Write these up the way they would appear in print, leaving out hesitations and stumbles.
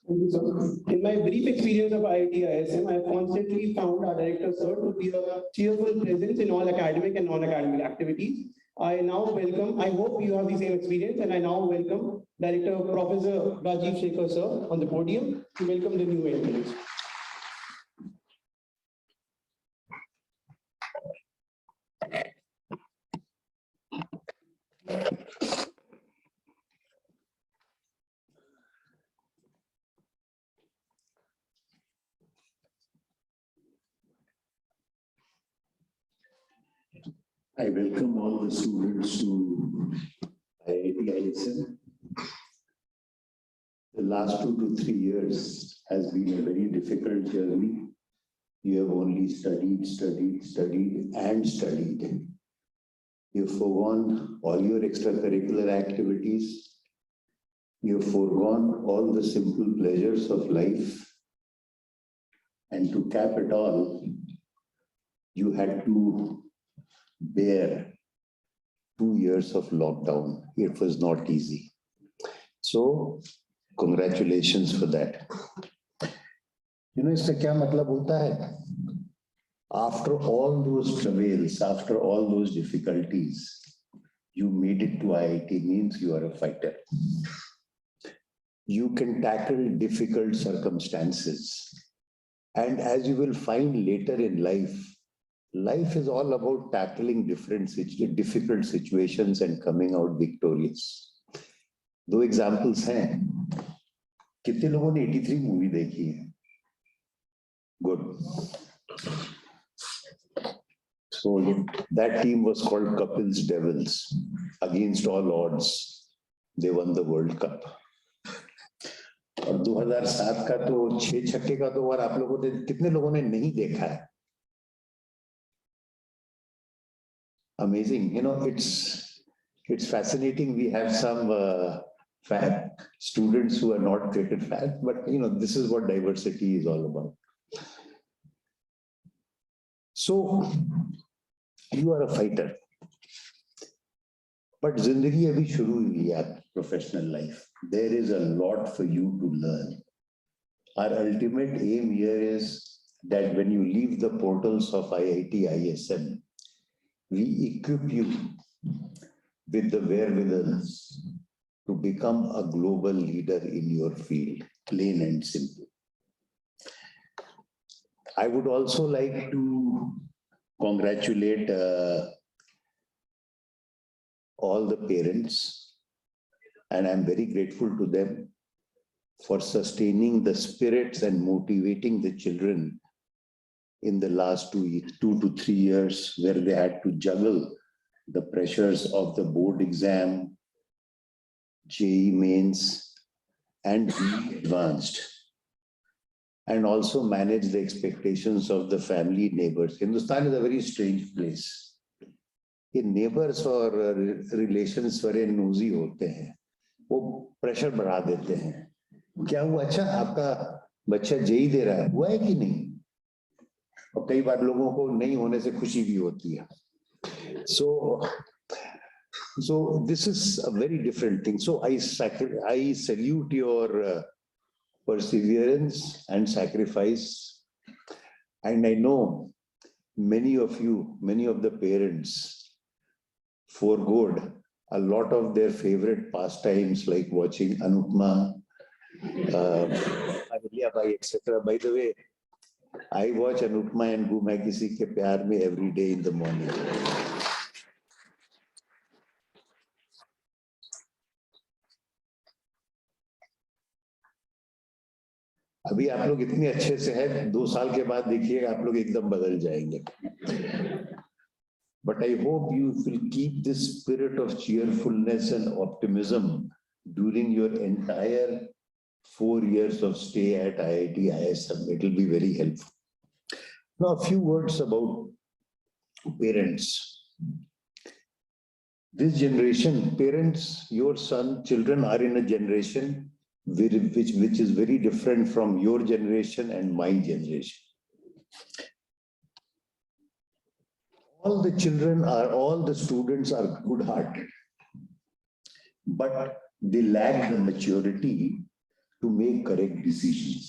Thank you, sir. In my brief experience of IIT ISM, I have constantly found our director, sir, to be a cheerful presence in all academic and non-academic activities. I now welcome, I hope you have the same experience, and I now welcome Director Professor Rajiv Shekhar, sir, on the podium to welcome the new entrants. I welcome all the students to IIT ISM. The last 2 to 3 years has been a very difficult journey. You have only studied, and studied. You've foregone all your extracurricular activities. You've foregone all the simple pleasures of life. And to cap it all, you had to bear 2 years of lockdown. It was not easy. So, congratulations for that. You know, इसका क्या मतलब होता है? After all those travails, after all those difficulties, you made it to IIT means you are a fighter. You can tackle difficult circumstances. And as you will find later in life, life is all about tackling difficult situations and coming out victorious. 2 examples हैं. कितने लोगों ने 83 movie देखी है? Good. So that team was called Kapil's Devils. Against all odds, they won the World Cup. और 2007 का तो 6 छक्के का तो और आप लोगों ने कितने लोगों ने नहीं देखा है? Amazing, you know, it's fascinating. We have some students who are not cricket fans, but you know, this is what diversity is all about. So you are a fighter, but zindagi abhi shuru hui hai, professional life. There is a lot for you to learn. Our ultimate aim here is that when you leave the portals of IIT ISM, we equip you with the wherewithal to become a global leader in your field, plain and simple. I would also like to congratulate all the parents, and I'm very grateful to them for sustaining the spirits and motivating the children in the last 2 to 3 years, where they had to juggle the pressures of the board exam, JEE mains, and be advanced, and also manage the expectations of the family neighbors. Hindustan is a very strange place. In neighbors or relations very nosy होते हैं, वो pressure बढ़ा देते हैं. क्या हुआ? अच्छा, आपका बच्चा JEE दे रहा है, हुआ है कि नहीं? और कई बार लोगों को नहीं होने से खुशी भी होती है. So this is a very different thing. So I salute your perseverance and sacrifice. And I know many of you, many of the parents forgoed a lot of their favorite pastimes like watching Anupma, etc. By the way, I watch Anupma and Gu Main Kisi Ke Pyar Mein every day in the morning. अभी आप लोग इतने अच्छे से हैं, 2 साल के बाद देखिएगा आप लोग एकदम बदल जाएंगे. But I hope you will keep this spirit of cheerfulness and optimism during your entire 4 years of stay at IIT ISM. It will be very helpful. Now, a few words about parents. This generation, parents, your children are in a generation which is very different from your generation and my generation. All the students are good-hearted, but they lack the maturity to make correct decisions.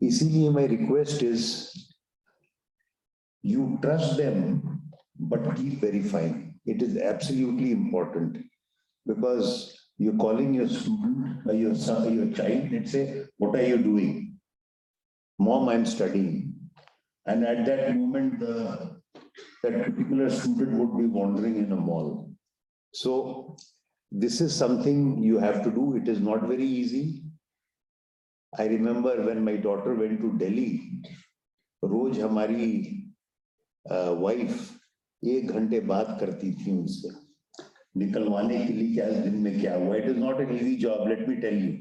Easily, my request is you trust them, but keep verifying. It is absolutely important because you're calling your student, your son, your child, and say, "What are you doing?" "Mom, I'm studying." And at that moment, that particular student would be wandering in a mall. So this is something you have to do. It is not very easy. I remember when my daughter went to Delhi, रोज हमारी wife 1 घंटे बात करती थी उनसे निकलवाने के लिए क्या दिन में क्या हुआ. It is not an easy job, let me tell you.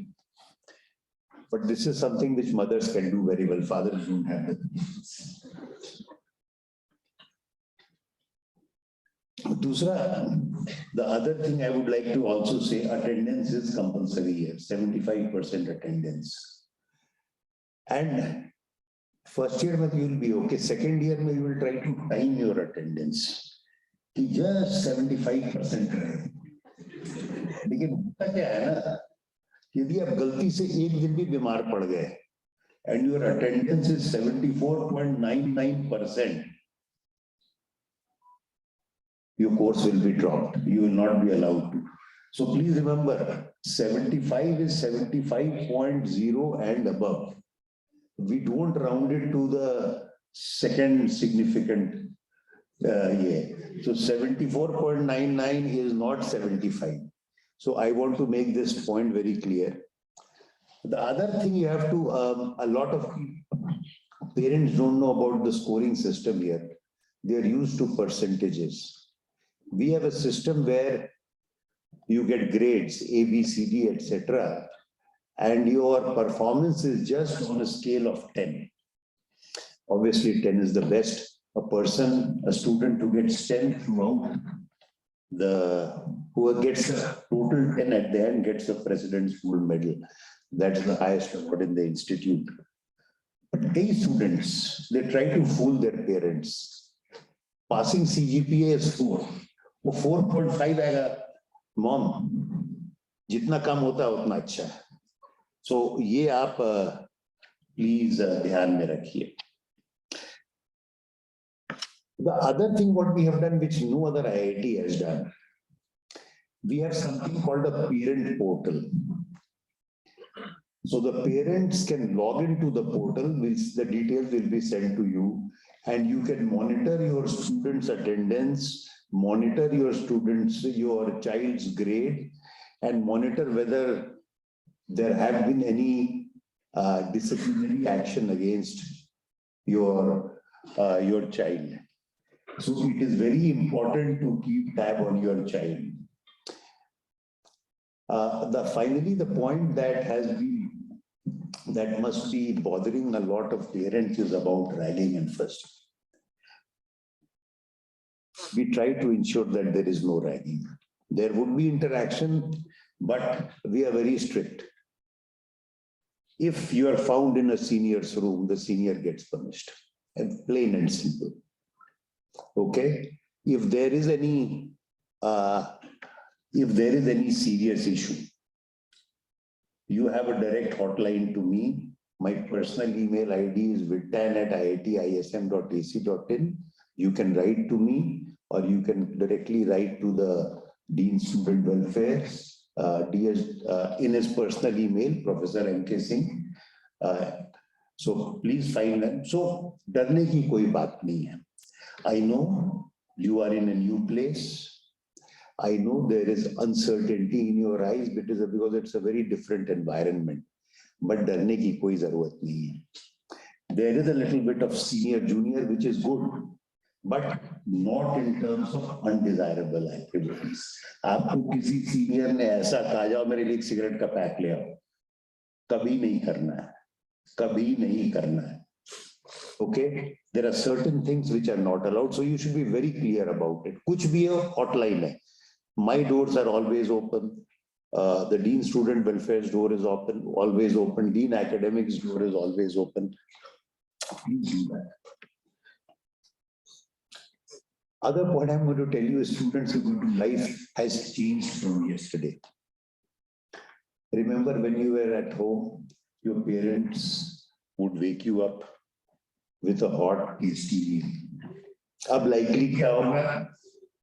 But this is something which mothers can do very well. Fathers don't have that. Dusra, the other thing I would like to also say, attendance is compulsory here, 75% attendance. And first year you will be okay. Second year you will try to time your attendance. Just 75% रहे. लेकिन होता क्या है ना, यदि आप गलती से एक दिन भी बीमार पड़ गए and your attendance is 74.99%, your course will be dropped. You will not be allowed to. So please remember, 75 is 75.0 and above. We don't round it to the second significant year. So 74.99 is not 75. So I want to make this point very clear. The other thing you have to, a lot of parents don't know about the scoring system here. They are used to percentages. We have a system where you get grades, A, B, C, D, etc. And your performance is just on a scale of 10. Obviously, 10 is the best. A student who gets 10 throughout, who gets a total 10 at the end gets the President's Gold Medal. That's the highest award in the institute. But these students, they try to fool their parents. Passing CGPA is 4. 4.5 आएगा. Mom, जितना कम होता है उतना अच्छा है. So ये आप please ध्यान में रखिए. The other thing what we have done, which no other IIT has done, we have something called a parent portal. So the parents can log into the portal, which the details will be sent to you, and you can monitor your students' attendance, monitor your child's grade, and monitor whether there have been any disciplinary action against your child. So it is very important to keep tab on your child. Finally, the point that must be bothering a lot of parents is about ragging and first. We try to ensure that there is no ragging. There would be interaction, but we are very strict. If you are found in a senior's room, the senior gets punished. And plain and simple. Okay? If there is any serious issue, you have a direct hotline to me. My personal email ID is vidtan@iitism.ac.in. You can write to me, or you can directly write to the Dean Student Welfare in his personal email, Professor M.K. Singh. So please find them. So डरने की कोई बात नहीं है. I know you are in a new place. I know there is uncertainty in your eyes because it's a very different environment. But डरने की कोई जरूरत नहीं है. There is a little bit of senior junior, which is good, but not in terms of undesirable activities. आपको किसी senior ने ऐसा कहा जाओ मेरे लिए एक सिगरेट का पैक ले आओ, कभी नहीं करना है, कभी नहीं करना है. Okay, there are certain things which are not allowed, so you should be very clear about it. कुछ भी है hotline है. My doors are always open. The Dean Student Welfare's door is open, always open. Dean Academics' door is always open. Please do that. Other point I'm going to tell you is students who go to life has changed from yesterday. Remember when you were at home, your parents would wake you up with a hot, tasty meal. अब likely क्या होगा?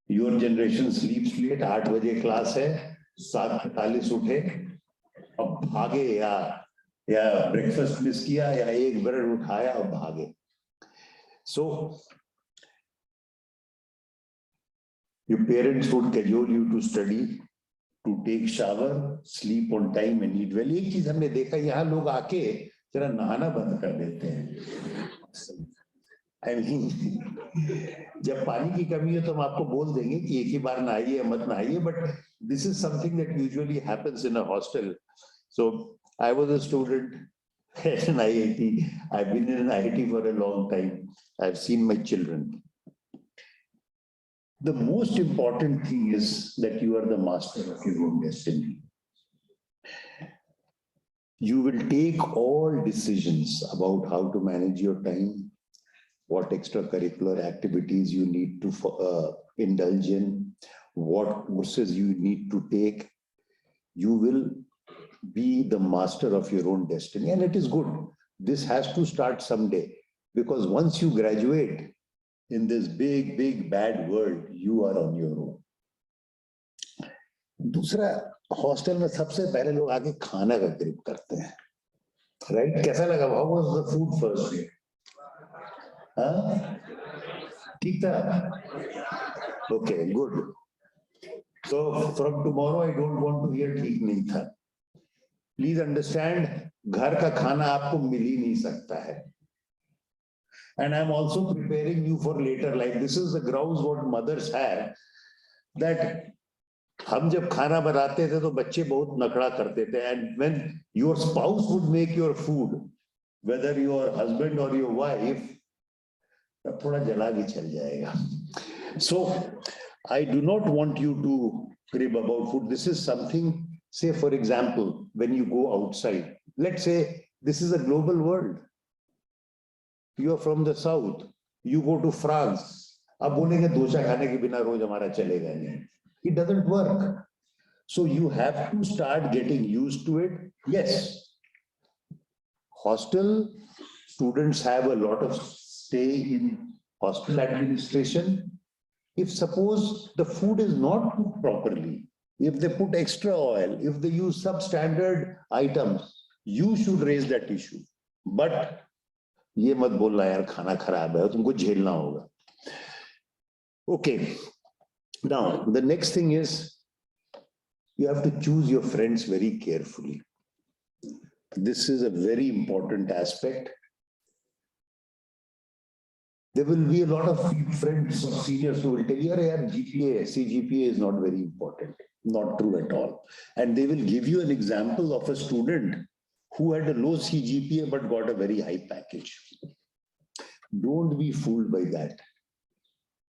Your generation sleeps late, 8 बजे class है, 7:45 उठे, अब भागे या breakfast miss किया या एक ब्रेड उठाया अब भागे. So your parents would schedule you to study, to take shower, sleep on time and eat well. एक चीज हमने देखा, यहाँ लोग आके जरा नहाना बंद कर देते हैं. I mean, जब पानी की कमी है तो हम आपको बोल देंगे कि एक ही बार नहाइए मत नहाइए, but this is something that usually happens in a hostel. So I was a student in IIT. I've been in IIT for a long time. I've seen my children. The most important thing is that you are the master of your own destiny. You will take all decisions about how to manage your time, what extracurricular activities you need to indulge in, what courses you need to take. You will be the master of your own destiny, and it is good. This has to start someday, because once you graduate in this big, big, bad world, you are on your own. दूसरा, hostel में सबसे पहले लोग आके खाना का grip करते हैं, राइट? कैसा लगा? How was the food first day? ठीक था? Okay, good. So from tomorrow I don't want to hear ठीक नहीं था. Please understand, घर का खाना आपको मिल ही नहीं सकता है. And I'm also preparing you for later life. This is the grounds what mothers have, that हम जब खाना बनाते थे तो बच्चे बहुत नखरा करते थे, and when your spouse would make your food, whether your husband or your wife, तब थोड़ा जला भी चल जाएगा. So I do not want you to crib about food. This is something, say for example, when you go outside, let's say this is a global world. You are from the south, you go to France, अब बोलेंगे डोसा खाने के बिना रोज हमारा चलेगा नहीं. It doesn't work. So you have to start getting used to it. Yes, hostel students have a lot of stay in hostel administration. If suppose the food is not cooked properly, if they put extra oil, if they use substandard items, you should raise that issue. But ये मत बोलना यार खाना खराब है, तुमको झेलना होगा. Okay. Now, the next thing is, you have to choose your friends very carefully. This is a very important aspect. There will be a lot of friends or seniors who will tell you, GPA, CGPA is not very important. Not true at all. And they will give you an example of a student who had a low CGPA but got a very high package. Don't be fooled by that.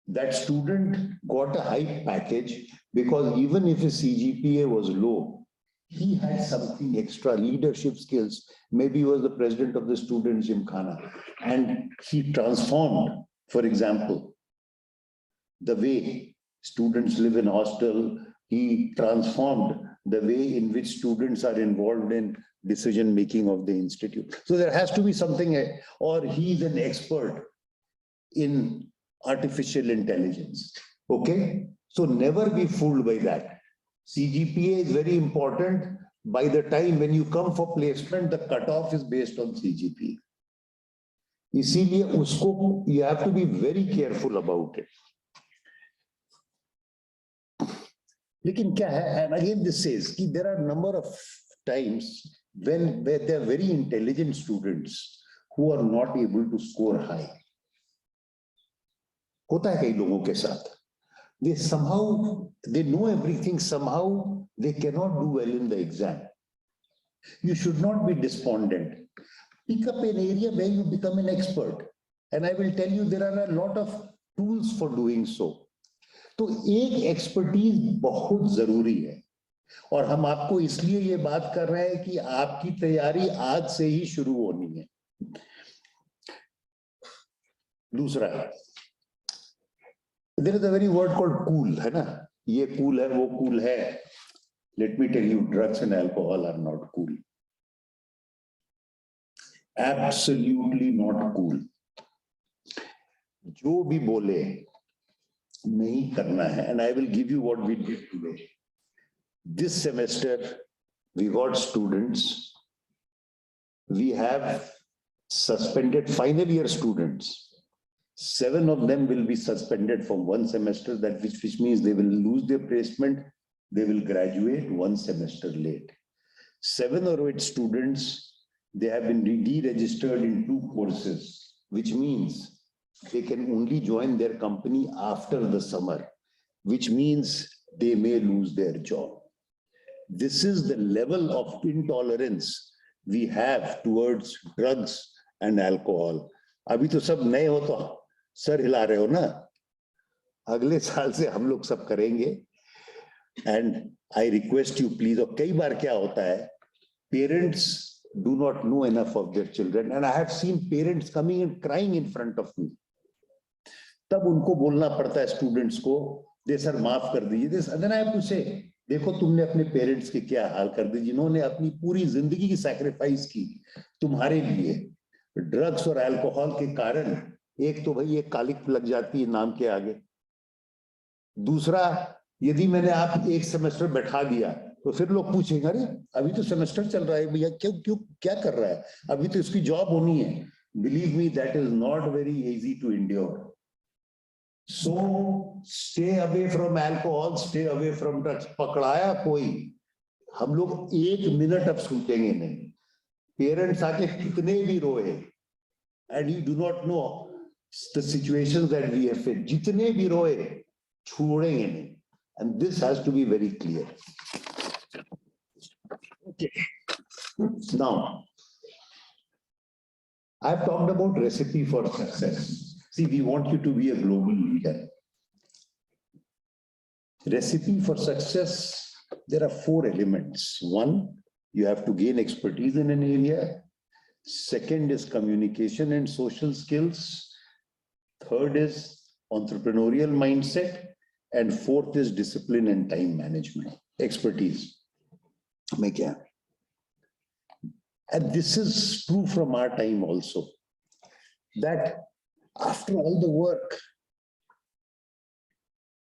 That student got a high package because even if his CGPA was low, he had something extra, leadership skills. Maybe he was the president of the student gymkhana, and he transformed, for example, the way students live in hostel. He transformed the way in which students are involved in decision making of the institute. So there has to be something, or he's an expert in artificial intelligence. Okay, so never be fooled by that. CGPA is very important. By the time when you come for placement, the cutoff is based on CGPA. इसीलिए उसको, you have to be very careful about it. लेकिन क्या है, and again this says कि there are a number of times when there are very intelligent students who are not able to score high. होता है कई लोगों के साथ. They somehow, they know everything, somehow they cannot do well in the exam. You should not be despondent. Pick up an area where you become an expert. And I will tell you, there are a lot of tools for doing so. तो एक expertise बहुत जरूरी है, और हम आपको इसलिए ये बात कर रहे हैं कि आपकी तैयारी आज से ही शुरू होनी है. दूसरा, there is a very word called cool, है ना? ये cool है, वो cool है. Let me tell you, drugs and alcohol are not cool. Absolutely not cool. जो भी बोले नहीं करना है, and I will give you what we did today. This semester, we got students. We have suspended final year students. 7 of them will be suspended from one semester, that which means they will lose their placement. They will graduate 1 semester late. 7 or 8 students, they have been deregistered in 2 courses, which means they can only join their company after the summer, which means they may lose their job. This is the level of intolerance we have towards drugs and alcohol. अभी तो सब नए हो तो sir हिला रहे हो ना, अगले साल से हम लोग सब करेंगे. And I request you please, और कई बार क्या होता है, parents do not know enough of their children, and I have seen parents coming and crying in front of me. तब उनको बोलना पड़ता है स्टूडेंट्स को, दे सर माफ कर दीजिए. Then I have to say, देखो तुमने अपने पेरेंट्स के क्या हाल कर दी, जिन्होंने अपनी पूरी जिंदगी की सैक्रिफाइस की तुम्हारे लिए. ड्रग्स और अल्कोहल के कारण एक तो भाई एक कालिक लग जाती है नाम के आगे. दूसरा, यदि मैंने आप एक सेमेस्टर बैठा दिया तो फिर लोग पूछेंगे, अरे अभी तो सेमेस्टर चल रहा है भैया, क्यों क्या कर रहा है, अभी तो इसकी जॉब होनी है. Believe me, that is not very easy to endure. So stay away from alcohol, stay away from drugs. पकड़ाया कोई, हम लोग 1 मिनट अब छूटेंगे नहीं. पेरेंट्स आके कितने भी रोए, and you do not know the situations that we have faced. जितने भी रोए, छोड़ेंगे नहीं. And this has to be very clear. Okay. Now, I've talked about recipe for success. See, we want you to be a global leader. Recipe for success, there are 4 elements. 1, you have to gain expertise in an area. 2nd is communication and social skills. 3rd is entrepreneurial mindset. And 4th is discipline and time management. Expertise. And this is true from our time also. That after all the work,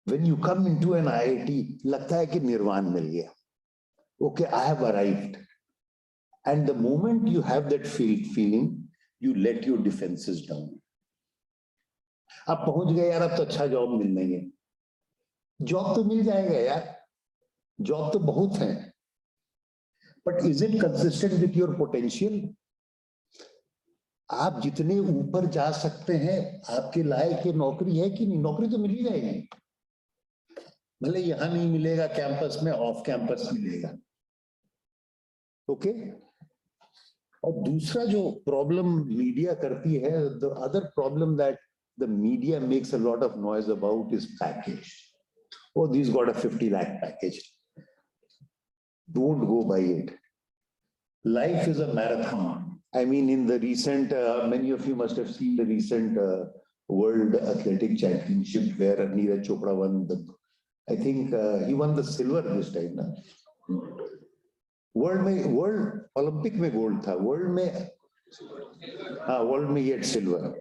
when you come into an IIT, लगता है कि निर्वाण मिल गया. Okay, I have arrived. And the moment you have that feeling, you let your defenses down. अब पहुंच गए यार, अब तो अच्छा जॉब मिल रही है. जॉब तो मिल जाएगा यार, जॉब तो बहुत है. But is it consistent with your potential? आप जितने ऊपर जा सकते हैं, आपके लायक ये नौकरी है कि नहीं? नौकरी तो मिल ही जाएगी, भले यहां नहीं मिलेगा कैंपस में, ऑफ कैंपस मिलेगा. ओके. और दूसरा जो प्रॉब्लम मीडिया करती है, the other problem that the media makes a lot of noise about is package. Oh, this got a 50 lakh package. Don't go by it. Life is a marathon. I mean, in the recent, many of you must have seen the recent World Athletic Championship where Neeraj Chopra won the, I think he won the silver this time. Na? World Olympic में gold था, world में yet silver.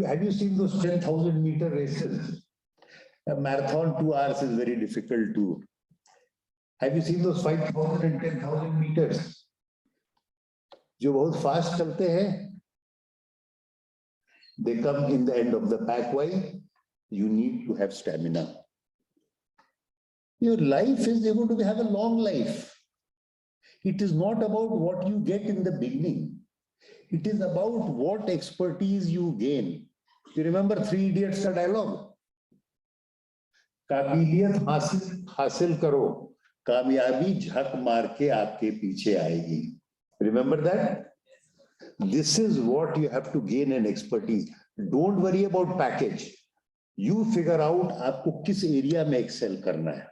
Have you seen those 10,000 meter races? A marathon 2 hours is very difficult to. Have you seen those 5,000 and 10,000 meters? जो बहुत fast चलते हैं, they come in the end of the pack. Why? You need to have stamina. Your life is able to have a long life. It is not about what you get in the beginning. It is about what expertise you gain. You remember 3 Idiots का dialogue? काबिलियत हासिल करो, कामयाबी झक मार के आपके पीछे आएगी. Remember that? This is what you have to gain an expertise. Don't worry about package. You figure out आपको किस एरिया में एक्सेल करना है.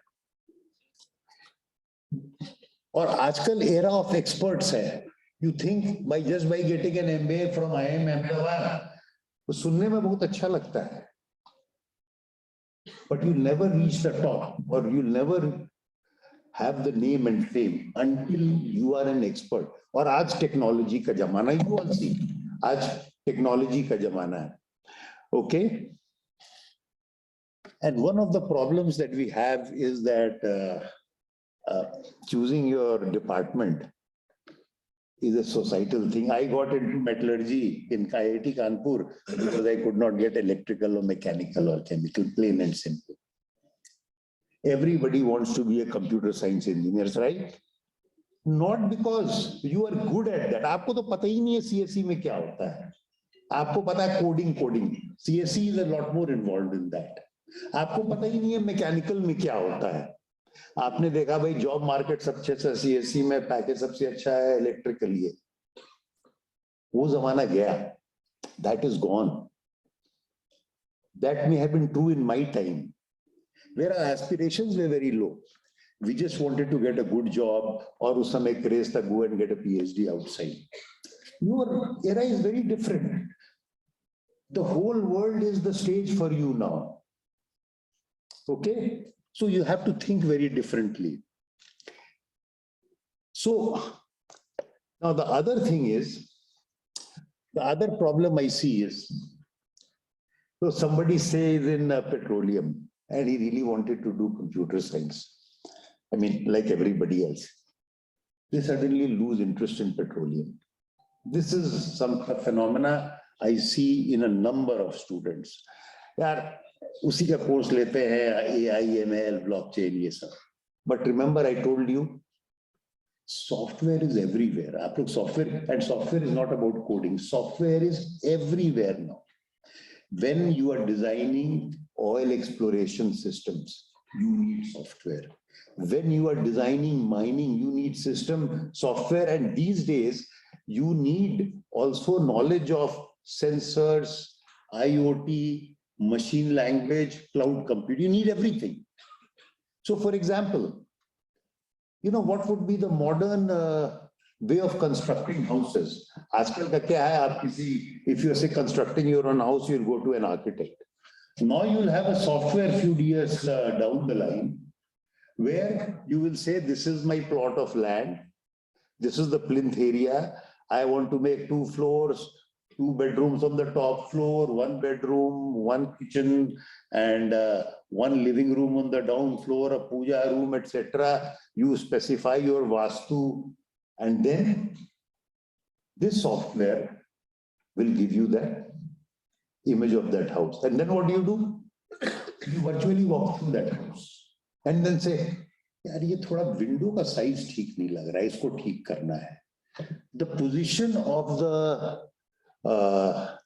और आजकल era of experts है. You think by just by getting an MBA from IIM Ahmedabad, तो सुनने में बहुत अच्छा लगता है. But you never reach the top, or you never have the name and fame until you are an expert. और आज technology का जमाना, you all see, आज technology का जमाना है. Okay. And one of the problems that we have is that choosing your department is a societal thing. I got into metallurgy in IIT Kanpur because I could not get electrical or mechanical or chemical, plain and simple. Everybody wants to be a computer science engineer, right? Not because you are good at that. आपको तो पता ही नहीं है CSE में क्या होता है. आपको पता है coding. CSE is a lot more involved in that. आपको पता ही नहीं है मैकेनिकल में क्या होता है. आपने देखा भाई जॉब मार्केट सबसे अच्छा CSE में, पैकेज सबसे अच्छा है इलेक्ट्रिकल. ये वो जमाना गया. That is gone. That may have been true in my time, where our aspirations were very low. We just wanted to get a good job, और उस समय craze था go and get a PhD outside. Your era is very different. The whole world is the stage for you now. Okay? So you have to think very differently. So now the other thing is, the other problem I see is, so somebody says in petroleum, and he really wanted to do computer science. I mean, like everybody else, they suddenly lose interest in petroleum. This is some phenomena I see in a number of students. यार उसी का course लेते हैं AI, ML, blockchain ये सब. But remember I told you, software is everywhere. आप लोग software, and software is not about coding. Software is everywhere now. When you are designing oil exploration systems, you need software. When you are designing mining, you need system software. And these days, you need also knowledge of sensors, IoT, machine language, cloud computing. You need everything. So for example, you know, what would be the modern way of constructing houses? आजकल का क्या है, आप किसी, if you say constructing your own house, you'll go to an architect. Now you'll have a software few years down the line, where you will say, this is my plot of land, this is the plinth area, I want to make 2 floors, 2 bedrooms on the top floor, 1 bedroom, 1 kitchen, and 1 living room on the down floor, a puja room, etc. You specify your vastu, and then this software will give you the image of that house. And then what do? You virtually walk through that house and then say, यार ये थोड़ा window का size ठीक नहीं लग रहा है, इसको ठीक करना है. The position of the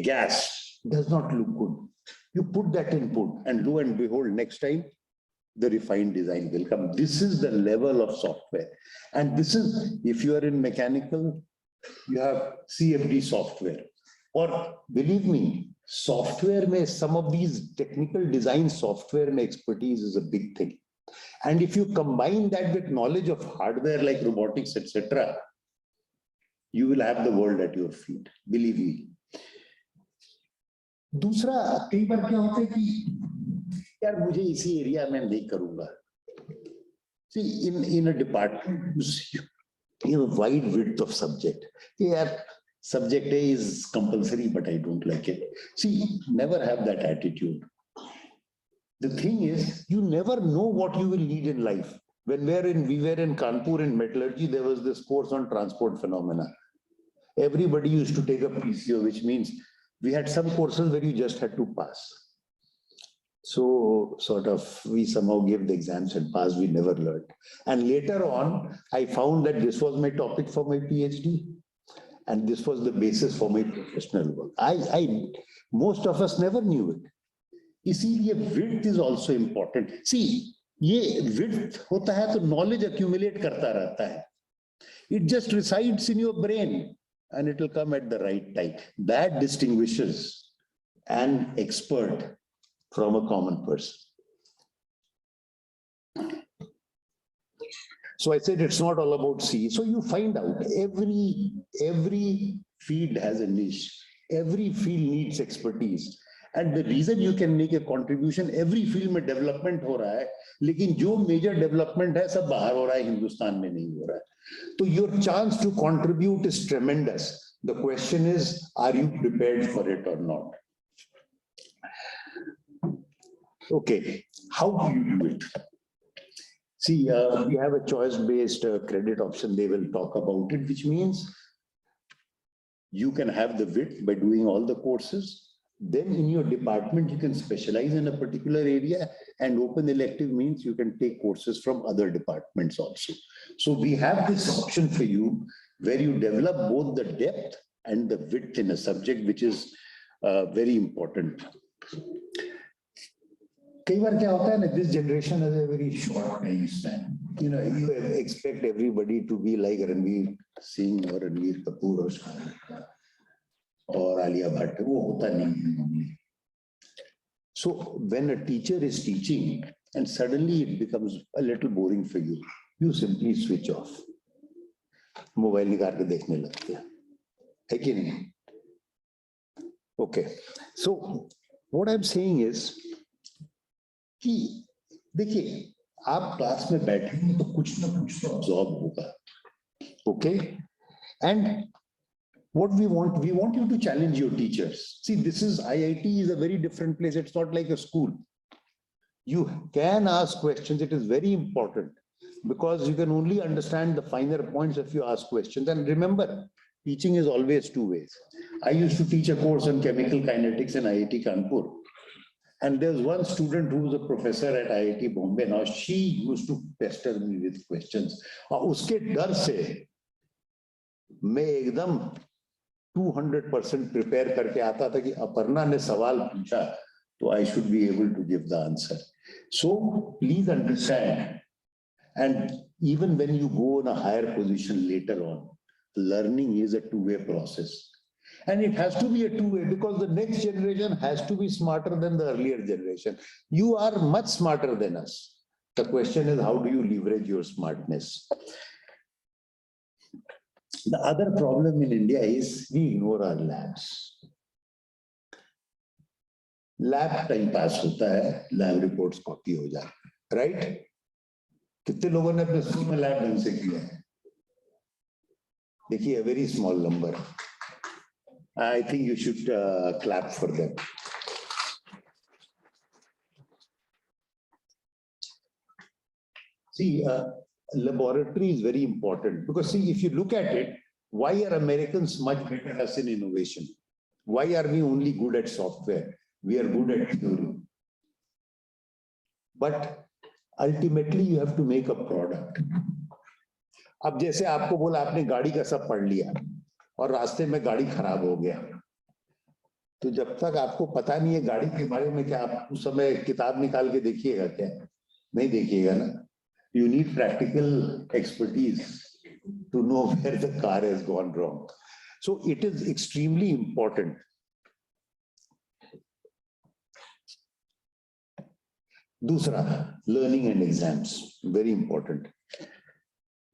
gas does not look good. You put that input, and lo and behold, next time the refined design will come. This is the level of software. And this is, if you are in mechanical, you have CFD software. Or believe me, software mein, some of these technical design software mein expertise is a big thing. And if you combine that with knowledge of hardware like robotics, etc., you will have the world at your feet. Believe me. दूसरा कई बार क्या होता है कि यार मुझे इसी area में नहीं करूंगा. See, in a department, you have a wide width of subject. यार subject A is compulsory, but I don't like it. See, never have that attitude. The thing is, you never know what you will need in life. When we were in Kanpur in metallurgy, there was this course on transport phenomena. Everybody used to take a PCO, which means we had some courses where you just had to pass. So sort of we somehow gave the exams and passed, we never learned. And later on, I found that this was my topic for my PhD. And this was the basis for my professional work. Most of us never knew it. इसीलिए width is also important. See, ये width होता है तो knowledge accumulate करता रहता है. It just resides in your brain and it will come at the right time. That distinguishes an expert from a common person. So I said it's not all about C. So you find out every field has a niche. Every field needs expertise. And the reason you can make a contribution, every field में development हो रहा है, लेकिन जो major development है सब बाहर हो रहा है, हिंदुस्तान में नहीं हो रहा है. So your chance to contribute is tremendous. The question is, are you prepared for it or not? Okay, how do you do it? See, we have a choice-based credit option. They will talk about it, which means you can have the width by doing all the courses. Then in your department, you can specialize in a particular area, and open elective means you can take courses from other departments also. So we have this option for you where you develop both the depth and the width in a subject, which is very important. कई बार क्या होता है ना, this generation has a very short time span. You know, you expect everybody to be like Ranveer Singh or Ranveer Kapoor or Alia Bhatt. वो होता नहीं है normally. So when a teacher is teaching and suddenly it becomes a little boring for you, you simply switch off. Mobile निकाल के देखने लगते हैं, है कि नहीं? Okay. So what I'm saying is कि देखिए, आप क्लास में बैठे हैं तो कुछ ना कुछ तो अब्सॉर्ब होगा. Okay? And what we want you to challenge your teachers. See, this is IIT is a very different place. It's not like a school. You can ask questions. It is very important because you can only understand the finer points if you ask questions. And remember, teaching is always two ways. I used to teach a course on chemical kinetics in IIT Kanpur. And there's one student who was a professor at IIT Bombay. Now she used to pester me with questions. उसके डर से मैं एकदम 200% prepare करके आता था कि अपर्णा ने सवाल पूछा तो I should be able to give the answer. So please understand, and even when you go in a higher position later on, learning is a two-way process. And it has to be a two-way because the next generation has to be smarter than the earlier generation. You are much smarter than us. The question is, how do you leverage your smartness? The other problem in India is we ignore our labs. Lab time pass होता है, lab reports copy हो जाते हैं, right? कितने लोगों ने अपने school में lab ढंग से किया है? देखिए, a very small number. I think you should clap for them. See, laboratory is very important because see, if you look at it, why are Americans much better at us in innovation? Why are we only good at software? We are good at theory. But ultimately, you have to make a product. अब जैसे आपको बोला आपने गाड़ी का सब पढ़ लिया और रास्ते में गाड़ी खराब हो गया, तो जब तक आपको पता नहीं है गाड़ी के बारे में क्या, आप उस समय किताब निकाल के देखिएगा क्या? नहीं देखिएगा ना. You need practical expertise to know where the car has gone wrong. So it is extremely important. दूसरा, learning and exams, very important.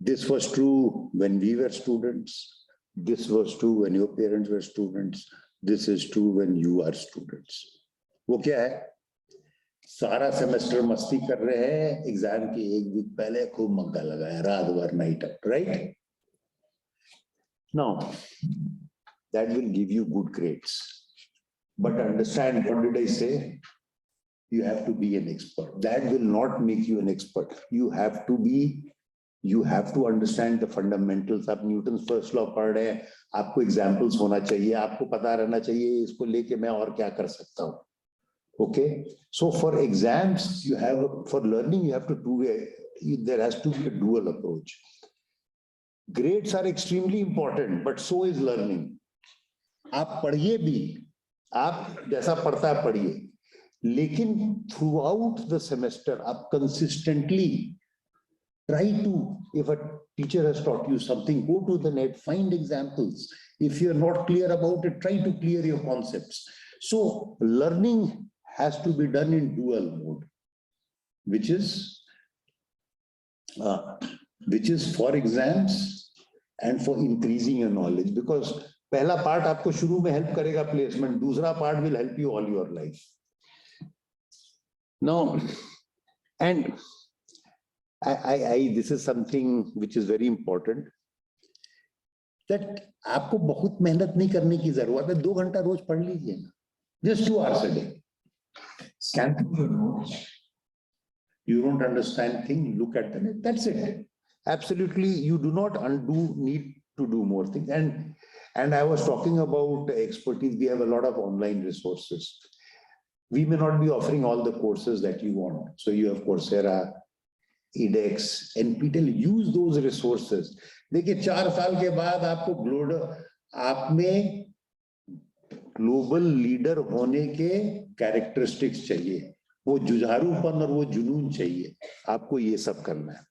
This was true when we were students. This was true when your parents were students. This is true when you are students. वो क्या है? सारा semester मस्ती कर रहे हैं, exam के एक वीक पहले खूब मग्गा लगाया, रात भर night up, right? Now, that will give you good grades. But understand, what did I say? You have to be an expert. That will not make you an expert. You have to understand the fundamentals. आप Newton's first law पढ़ रहे हैं, आपको examples होना चाहिए, आपको पता रहना चाहिए इसको लेके मैं और क्या कर सकता हूँ. Okay, so for exams, for learning, you have to there has to be a dual approach. Grades are extremely important, but so is learning. आप पढ़िए भी, आप जैसा पढ़ता है पढ़िए, लेकिन throughout the semester, आप consistently try to, if a teacher has taught you something, go to the net, find examples. If you're not clear about it, try to clear your concepts. So learning has to be done in dual mode, which is for exams and for increasing your knowledge. Because पहला part आपको शुरू में help करेगा placement, दूसरा part will help you all your life. Now, and this is something which is very important, that आपको बहुत मेहनत नहीं करने की जरूरत है. 2 घंटा रोज पढ़ लीजिए ना, just 2 hours a day. Scan through your notes. You don't understand thing, look at them. That's it. Absolutely, you do not need to do more things. And I was talking about expertise. We have a lot of online resources. We may not be offering all the courses that you want. So you have Coursera, edX, NPTEL. Use those resources. देखिए 4 साल के बाद आपको आप में global leader होने के characteristics चाहिए, वो जुझारूपन और वो जुनून चाहिए, आपको ये सब करना है.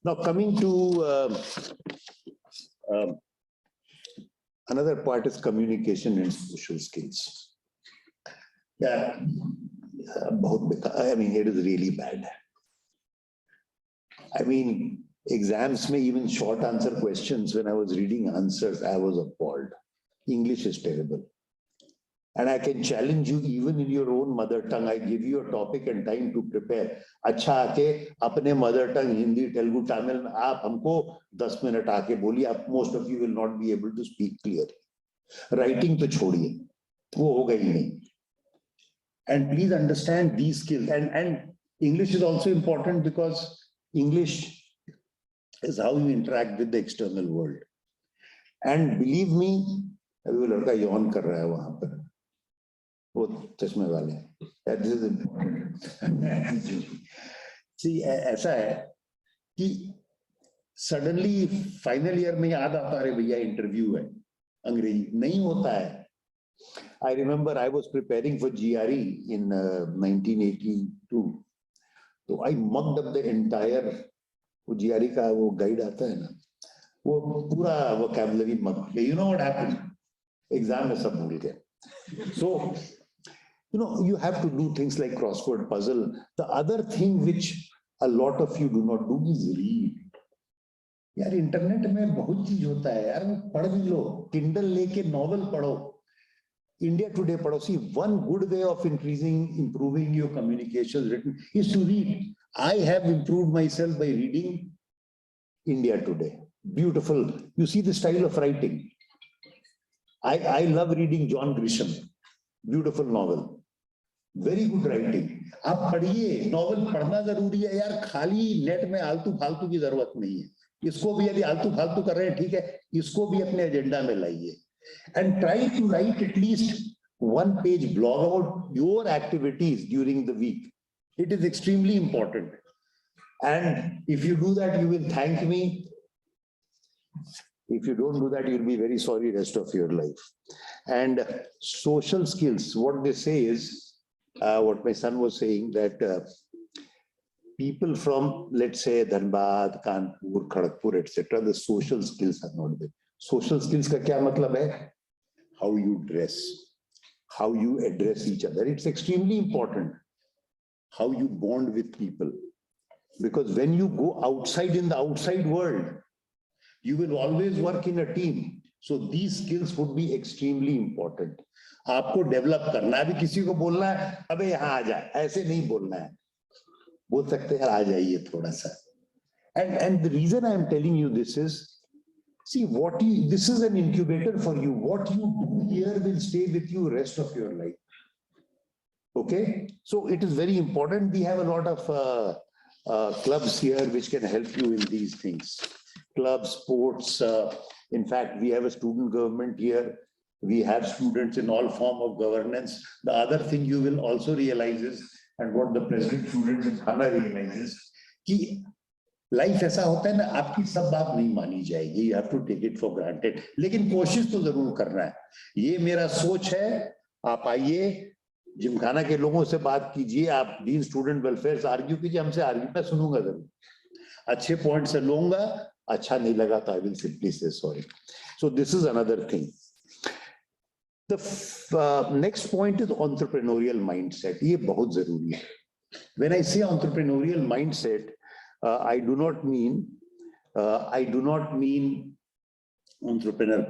Now coming to another part is communication and social skills. Yeah, I mean, it is really bad. I mean, exams may even short answer questions. When I was reading answers, I was appalled. English is terrible. And I can challenge you even in your own mother tongue. I give you a topic and time to prepare. अच्छा आके अपने mother tongue Hindi, Telugu, Tamil आप हमको 10 minute आके बोलिए. आप most of you will not be able to speak clearly. Writing तो छोड़िए, वो होगा ही नहीं. And please understand these skills. And English is also important because English is how you interact with the external world. And believe me, अभी वो लड़का यौन कर रहा है वहां पर, वो चश्मे वाले. This is important. See, ऐसा है कि suddenly final year में याद आता है भैया इंटरव्यू है, अंग्रेजी नहीं होता है. I remember I was preparing for GRE in 1982. So I mugged up the entire, वो GRE का वो guide आता है ना, वो पूरा vocabulary mug. You know what happened? Exam में सब भूल गए. So, you know, you have to do things like crossword puzzle. The other thing which a lot of you do not do is read. यार internet में बहुत चीज होता है यार, वो पढ़ भी लो. Kindle लेके novel पढ़ो. India Today पढ़ो. See, one good way of improving your communications written is to read. I have improved myself by reading India Today. Beautiful. You see the style of writing. I love reading John Grisham. Beautiful novel. Very good writing. आप पढ़िए, novel पढ़ना जरूरी है यार. खाली net में आलतू फालतू की जरूरत नहीं है. इसको भी यदि आलतू फालतू कर रहे हैं ठीक है, इसको भी अपने एजेंडा में लाइए. And try to write at least 1-page blog about your activities during the week. It is extremely important. And if you do that, you will thank me. If you don't do that, you'll be very sorry rest of your life. And social skills, what they say is, what my son was saying, that people from, let's say, Dhanbad, Kanpur, Kharagpur, etc., the social skills are not there. Social skills का क्या मतलब है? How you dress, how you address each other. It's extremely important. How you bond with people. Because when you go outside in the outside world, you will always work in a team. So these skills would be extremely important. आपको develop करना है. अभी किसी को बोलना है, अबे यहाँ आ जाए, ऐसे नहीं बोलना है. बोल सकते हैं आ जाइए थोड़ा सा. And the reason I am telling you this is, see, this is an incubator for you. What you do here will stay with you rest of your life. Okay? So it is very important. We have a lot of clubs here which can help you in these things. Clubs, sports. In fact, we have a student government here. We have students in all form of governance. The other thing you will also realize is, and what the president student in Ghana realizes, कि life ऐसा होता है ना, आपकी सब बात नहीं मानी जाएगी. You have to take it for granted, लेकिन कोशिश तो जरूर करना है. ये मेरा सोच है. आप आइए, जिमखाना के लोगों से बात कीजिए, आप डीन स्टूडेंट वेलफेयर से आर्ग्यू कीजिए, हमसे आर्ग्यू मैं सुनूंगा जरूर. अच्छे पॉइंट से लूंगा, अच्छा नहीं लगा तो आई विल सिंपली से sorry. So this is another thing. The next point is entrepreneurial mindset. ये बहुत जरूरी है. व्हेन आई से entrepreneurial mindset, I do not mean entrepreneur.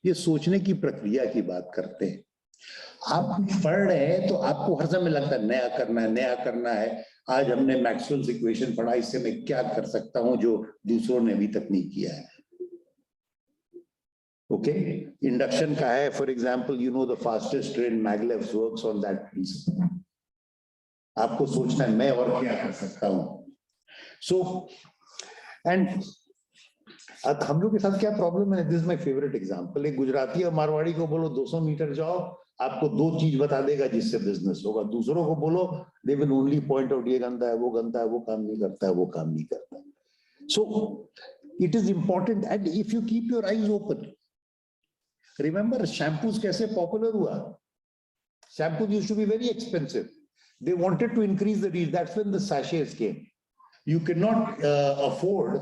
ये सोचने की प्रक्रिया की बात करते हैं। आप पढ़ रहे हैं तो आपको हर समय लगता है नया करना है, नया करना है। आज हमने मैक्सवेल्स इक्वेशन पढ़ा, इससे मैं क्या कर सकता हूं जो दूसरों ने अभी तक नहीं किया है। ओके, इंडक्शन का है, for example you know the fastest train maglev works on that principle. आपको सोचना है मैं और क्या कर सकता हूं। सो एंड अब हम लोग के साथ क्या प्रॉब्लम है, this is my favourite example. एक गुजराती और मारवाड़ी को बोलो 200 मीटर जाओ, आपको 2 चीज बता देगा जिससे बिजनेस होगा। दूसरों को बोलो they will only point out ये गंदा है, वो गंदा है, वो काम नहीं करता है, वो काम नहीं करता है। So it is important and if you keep your eyes open, remember shampoos कैसे पॉपुलर हुआ? Shampoos used to be very expensive. They wanted to increase the reach. That's when the sachets came. You cannot afford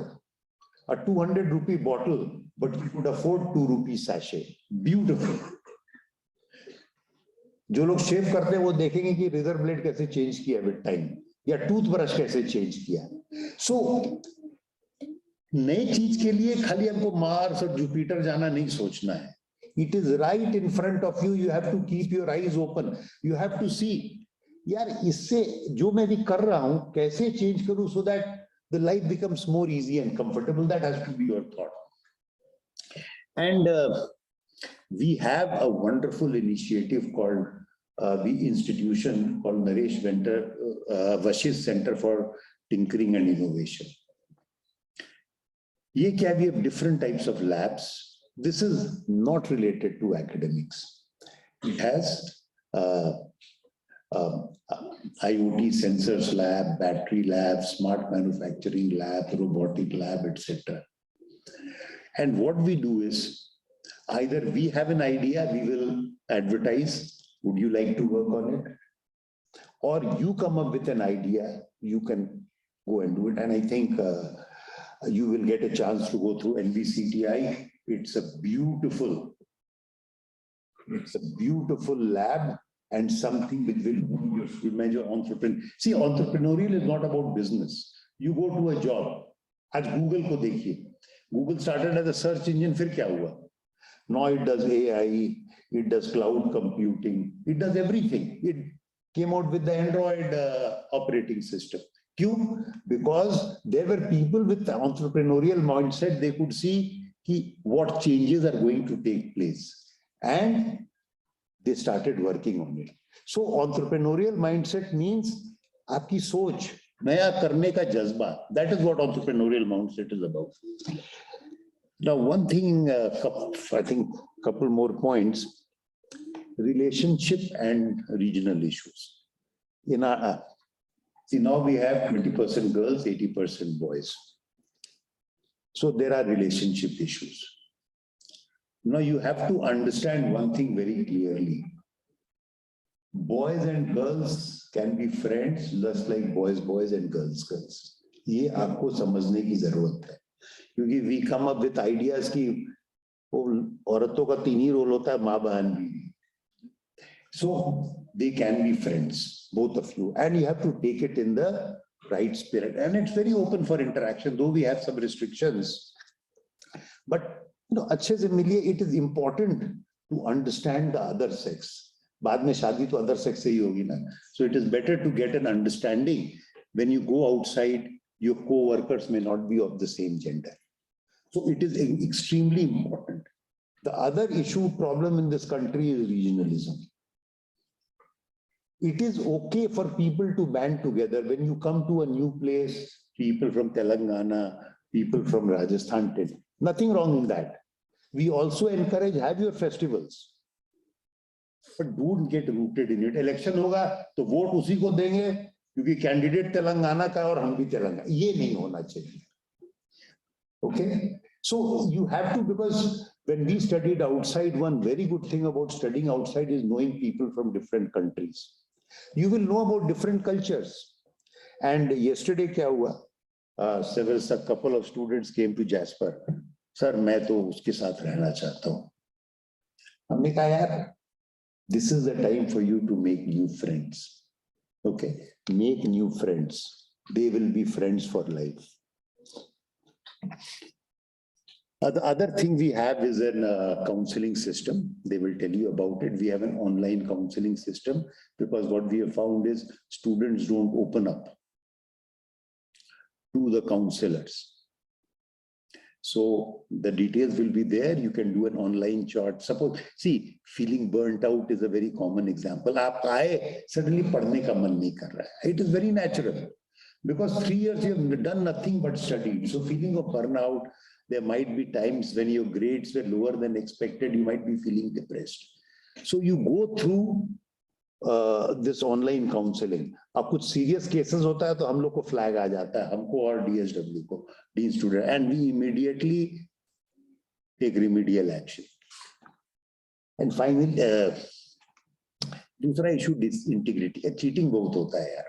a 200 rupee bottle, but you could afford 2 rupee sachet. Beautiful. जो लोग शेव करते हैं वो देखेंगे कि razor blade कैसे change किया with time, या टूथब्रश कैसे चेंज किया। सो नई चीज के लिए खाली हमको मार्स और जुपिटर जाना नहीं सोचना है। It is right in front of you. You have to keep your eyes open. You have to see, यार इससे जो मैं भी कर रहा हूं कैसे चेंज करूं so that the life becomes more easy and comfortable. That has to be your thought. And we have a wonderful initiative called the institution called Naresh Vashist Center for Tinkering and Innovation. ये क्या, we have different types of labs. This is not related to academics. It has IoT sensors lab, battery lab, smart manufacturing lab, robotic lab, etc. And what we do is either we have an idea, we will advertise, would you like to work on it? Or you come up with an idea, you can go and do it. And I think you will get a chance to go through NVCTI. It's a beautiful lab and something which will measure entrepreneur. See, entrepreneurial is not about business. You go to a job. आज Google को देखिए. Google started as a search engine, फिर क्या हुआ? Now it does AI, it does cloud computing, it does everything. It came out with the Android operating system. Kyun? Because there were people with entrepreneurial mindset. They could see what changes are going to take place, and they started working on it. So entrepreneurial mindset means आपकी सोच, नया करने का जज्बा. That is what entrepreneurial mindset is about. Now, one thing, I think a couple more points: relationship and regional issues. In our see, now we have 20% girls, 80% boys. So there are relationship issues. Now you have to understand one thing very clearly. Boys and girls can be friends just like boys and girls. ये आपको समझने की जरूरत है, क्योंकि we come up with ideas कि औरतों का 3 ही रोल होता है, माँ बहन भी. So they can be friends, both of you, and you have to take it in the right spirit. And it's very open for interaction, though we have some restrictions. But अच्छे से मिलिए. It is important to understand the other sex. बाद में शादी तो other sex से ही होगी ना. So it is better to get an understanding. When you go outside, your co-workers may not be of the same gender. So it is extremely important. The other problem in this country is regionalism. It is okay for people to band together. When you come to a new place, people from Telangana, people from Rajasthan, nothing wrong in that. We also encourage, have your festivals, but don't get rooted in it. Election होगा तो vote उसी को देंगे क्योंकि candidate Telangana का और हम भी तेलंगाना. ये नहीं होना चाहिए. Okay, so you have to, because when we studied outside, one very good thing about studying outside is knowing people from different countries. You will know about different cultures. And yesterday क्या हुआ? A couple of students came to Jasper. Sir, मैं तो उसके साथ रहना चाहता हूँ. हमने कहा यार, this is the time for you to make new friends. Okay, make new friends. They will be friends for life. The other thing we have is an counseling system. They will tell you about it. We have an online counseling system because what we have found is students don't open up to the counselors. So the details will be there. You can do an online chart. Suppose, see, feeling burnt out is a very common example. आप आए, suddenly पढ़ने का मन नहीं कर रहा है. It is very natural because 3 years you have done nothing but studied. So feeling of burnout, there might be times when your grades were lower than expected, you might be feeling depressed. So you go through this online counseling. अब कुछ serious cases होता है तो हम लोग को flag आ जाता है, हमको और DSW को, Dean Student, and we immediately take remedial action. And finally, दूसरा issue disintegrity. Cheating बहुत होता है यार.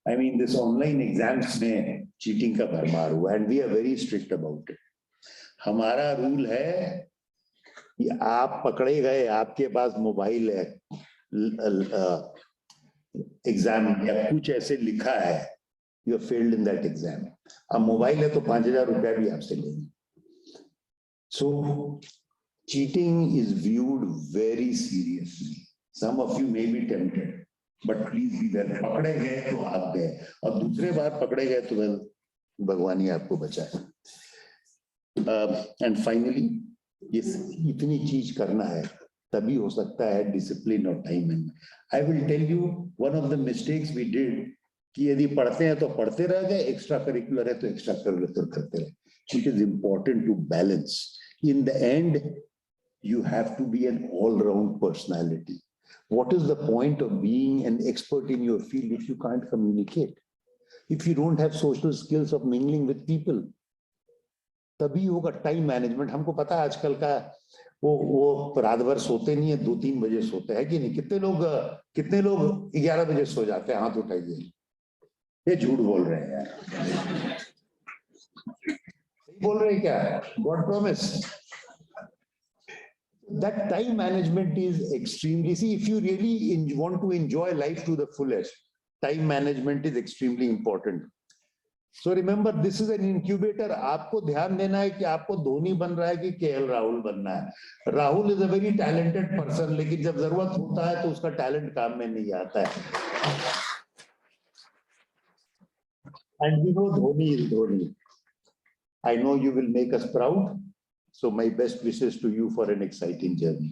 I mean, this online exams में cheating का भरमार हुआ, and we are very strict about it. हमारा rule है कि आप पकड़े गए, आपके पास मोबाइल है, एग्जाम या कुछ ऐसे लिखा है, you have failed in that exam. अब मोबाइल है तो 5,000 रुपया भी आपसे लेंगे. So cheating is viewed very seriously. Some of you may be tempted. But please be there. पकड़े गए तो आप गए, और दूसरे बार पकड़े गए तो भगवान ही आपको बचाए. And finally, ये इतनी चीज करना है तभी हो सकता है डिसिप्लिन और time management. I will tell you one of the mistakes we did कि यदि पढ़ते हैं तो पढ़ते रह गए, एक्स्ट्रा करिकुलर है तो एक्स्ट्रा करिकुलर करते रहे. It is important to balance. In the end, you have to be an all-round personality. What is the point of being an expert in your field if you can't communicate? If you don't have social skills of mingling with people? तभी होगा. Time management हमको पता है आजकल का, वो रात भर सोते नहीं है, 2-3 बजे सोते हैं कि नहीं. कितने लोग 11 बजे सो जाते हैं, हाथ उठाइए. ये झूठ बोल रहे हैं यार. सही बोल रहे हैं क्या? God promise. That time management is extremely, see, if you really want to enjoy life to the fullest, time management is extremely important. So remember, this is an incubator. आपको ध्यान देना है कि आपको धोनी बन रहा है कि KL राहुल बनना है. Rahul is a very talented person, लेकिन जब जरूरत होता है तो उसका टैलेंट काम में नहीं आता है. And we know Dhoni is Dhoni. I know you will make us proud. So my best wishes to you for an exciting journey.